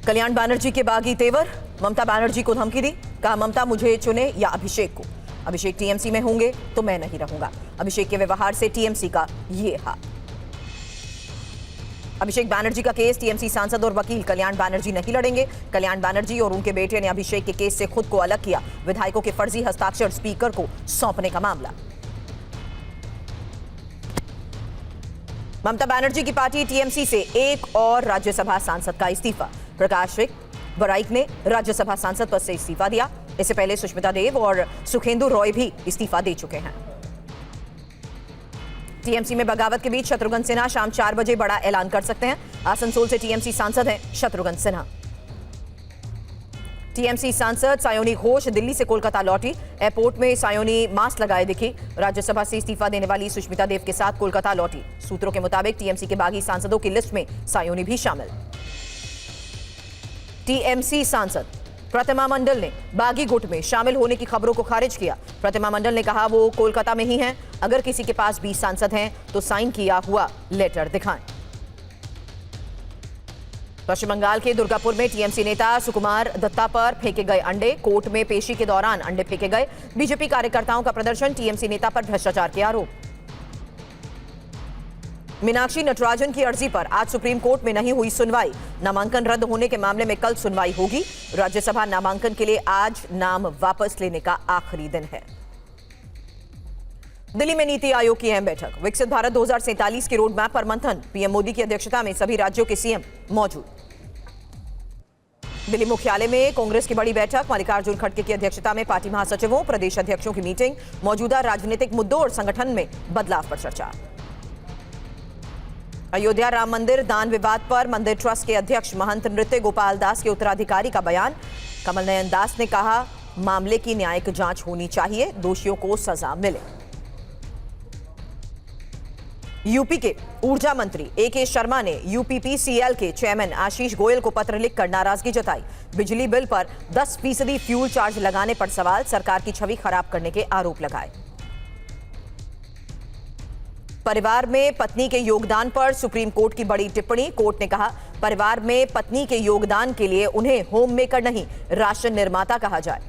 कल्याण बनर्जी के बागी तेवर, ममता बनर्जी को धमकी दी, कहा ममता मुझे चुने या अभिषेक को। अभिषेक टीएमसी में होंगे तो मैं नहीं रहूंगा। अभिषेक के व्यवहार से टीएमसी का ये हाल। अभिषेक बनर्जी का केस, टीएमसी सांसद और वकील कल्याण बनर्जी नहीं लड़ेंगे। कल्याण बनर्जी और उनके बेटे ने अभिषेक के केस से खुद को अलग किया। विधायकों के फर्जी हस्ताक्षर स्पीकर को सौंपने का मामला। ममता बनर्जी की पार्टी टीएमसी से एक और राज्यसभा सांसद का इस्तीफा। प्रकाश बराइक ने राज्यसभा सांसद पद से इस्तीफा दिया। इससे पहले सुष्मिता देव और सुखेंदु रॉय भी इस्तीफा दे चुके हैं। टीएमसी में बगावत के बीच शत्रुघ्न सिन्हा शाम 4 बजे बड़ा ऐलान कर सकते हैं। आसनसोल से टीएमसी सांसद हैं शत्रुघ्न सिन्हा। टीएमसी सांसद सायोनी घोष दिल्ली से कोलकाता लौटी। एयरपोर्ट में सायोनी मास्क लगाए दिखी। राज्यसभा से इस्तीफा देने वाली सुष्मिता देव के साथ कोलकाता लौटी। सूत्रों के मुताबिक टीएमसी के बागी सांसदों की लिस्ट में सायोनी भी शामिल। टीएमसी सांसद प्रतिमा मंडल ने बागी गुट में शामिल होने की खबरों को खारिज किया। प्रतिमा मंडल ने कहा वो कोलकाता में ही हैं। अगर किसी के पास 20 सांसद हैं तो साइन किया हुआ लेटर दिखाएं। पश्चिम बंगाल के दुर्गापुर में टीएमसी नेता सुकुमार दत्ता पर फेंके गए अंडे। कोर्ट में पेशी के दौरान अंडे फेंके गए। बीजेपी कार्यकर्ताओं का प्रदर्शन, टीएमसी नेता पर भ्रष्टाचार के आरोप। मीनाक्षी नटराजन की अर्जी पर आज सुप्रीम कोर्ट में नहीं हुई सुनवाई। नामांकन रद्द होने के मामले में कल सुनवाई होगी। राज्यसभा नामांकन के लिए आज नाम वापस लेने का आखिरी दिन है। दिल्ली में नीति आयोग की अहम बैठक। विकसित भारत 2047 के रोड मैप पर मंथन। पीएम मोदी की अध्यक्षता में सभी राज्यों के सीएम मौजूद। दिल्ली मुख्यालय में कांग्रेस की बड़ी बैठक। मल्लिकार्जुन खड़गे की अध्यक्षता में पार्टी महासचिवों, प्रदेश अध्यक्षों की मीटिंग। मौजूदा राजनीतिक मुद्दों और संगठन में बदलाव पर चर्चा। अयोध्या राम मंदिर दान विवाद पर मंदिर ट्रस्ट के अध्यक्ष महंत नृत्य गोपाल दास के उत्तराधिकारी का बयान। कमल नयन दास ने कहा मामले की न्यायिक जांच होनी चाहिए, दोषियों को सजा मिले। यूपी के ऊर्जा मंत्री एके शर्मा ने यूपीपीसीएल के चेयरमैन आशीष गोयल को पत्र लिखकर नाराजगी जताई। बिजली बिल पर 10% फ्यूल चार्ज लगाने पर सवाल, सरकार की छवि खराब करने के आरोप लगाए। परिवार में पत्नी के योगदान पर सुप्रीम कोर्ट की बड़ी टिप्पणी। कोर्ट ने कहा परिवार में पत्नी के योगदान के लिए उन्हें होम मेकर नहीं, राशन निर्माता कहा जाए।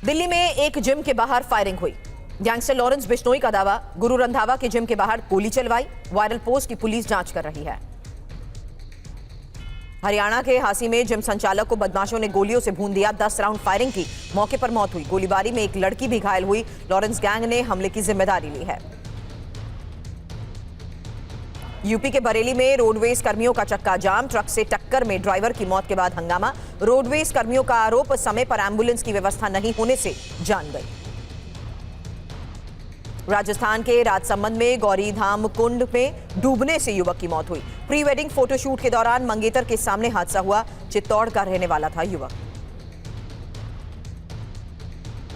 दिल्ली में एक जिम के बाहर फायरिंग हुई। गैंगस्टर लॉरेंस बिश्नोई का दावा, गुरु रंधावा के जिम के बाहर गोली चलवाई। वायरल पोस्ट की पुलिस जांच कर रही है। हरियाणा के हासी में जिम संचालक को बदमाशों ने गोलियों से भून दिया। 10 राउंड फायरिंग की, मौके पर मौत हुई। गोलीबारी में एक लड़की भी घायल हुई। लॉरेंस गैंग ने हमले की जिम्मेदारी ली है। यूपी के बरेली में रोडवेज कर्मियों का चक्का जाम। ट्रक से टक्कर में ड्राइवर की मौत के बाद हंगामा। रोडवेज कर्मियों का आरोप, समय पर एम्बुलेंस की व्यवस्था नहीं होने से जान गई। राजस्थान के राजसमंद में गौरी धाम कुंड में डूबने से युवक की मौत हुई। प्री वेडिंग फोटोशूट के दौरान मंगेतर के सामने हादसा हुआ। चित्तौड़ का रहने वाला था युवक।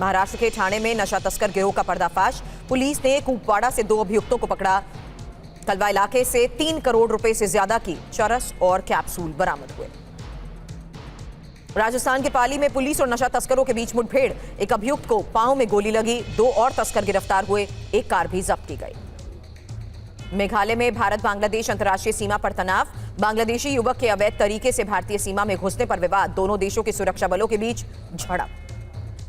महाराष्ट्र के ठाणे में नशा तस्कर गिरोह का पर्दाफाश। पुलिस ने कुपवाड़ा से 2 अभियुक्तों को पकड़ा। कलवा इलाके से 3 करोड़ रुपए से ज्यादा की चरस और कैप्सूल बरामद हुए। राजस्थान के पाली में पुलिस और नशा तस्करों के बीच मुठभेड़। एक अभियुक्त को पांव में गोली लगी। 2 और तस्कर गिरफ्तार हुए। एक कार भी जब्त की गई। मेघालय में भारत बांग्लादेश अंतर्राष्ट्रीय सीमा पर तनाव। बांग्लादेशी युवक के अवैध तरीके से भारतीय सीमा में घुसने पर विवाद। दोनों देशों के सुरक्षा बलों के बीच झड़प।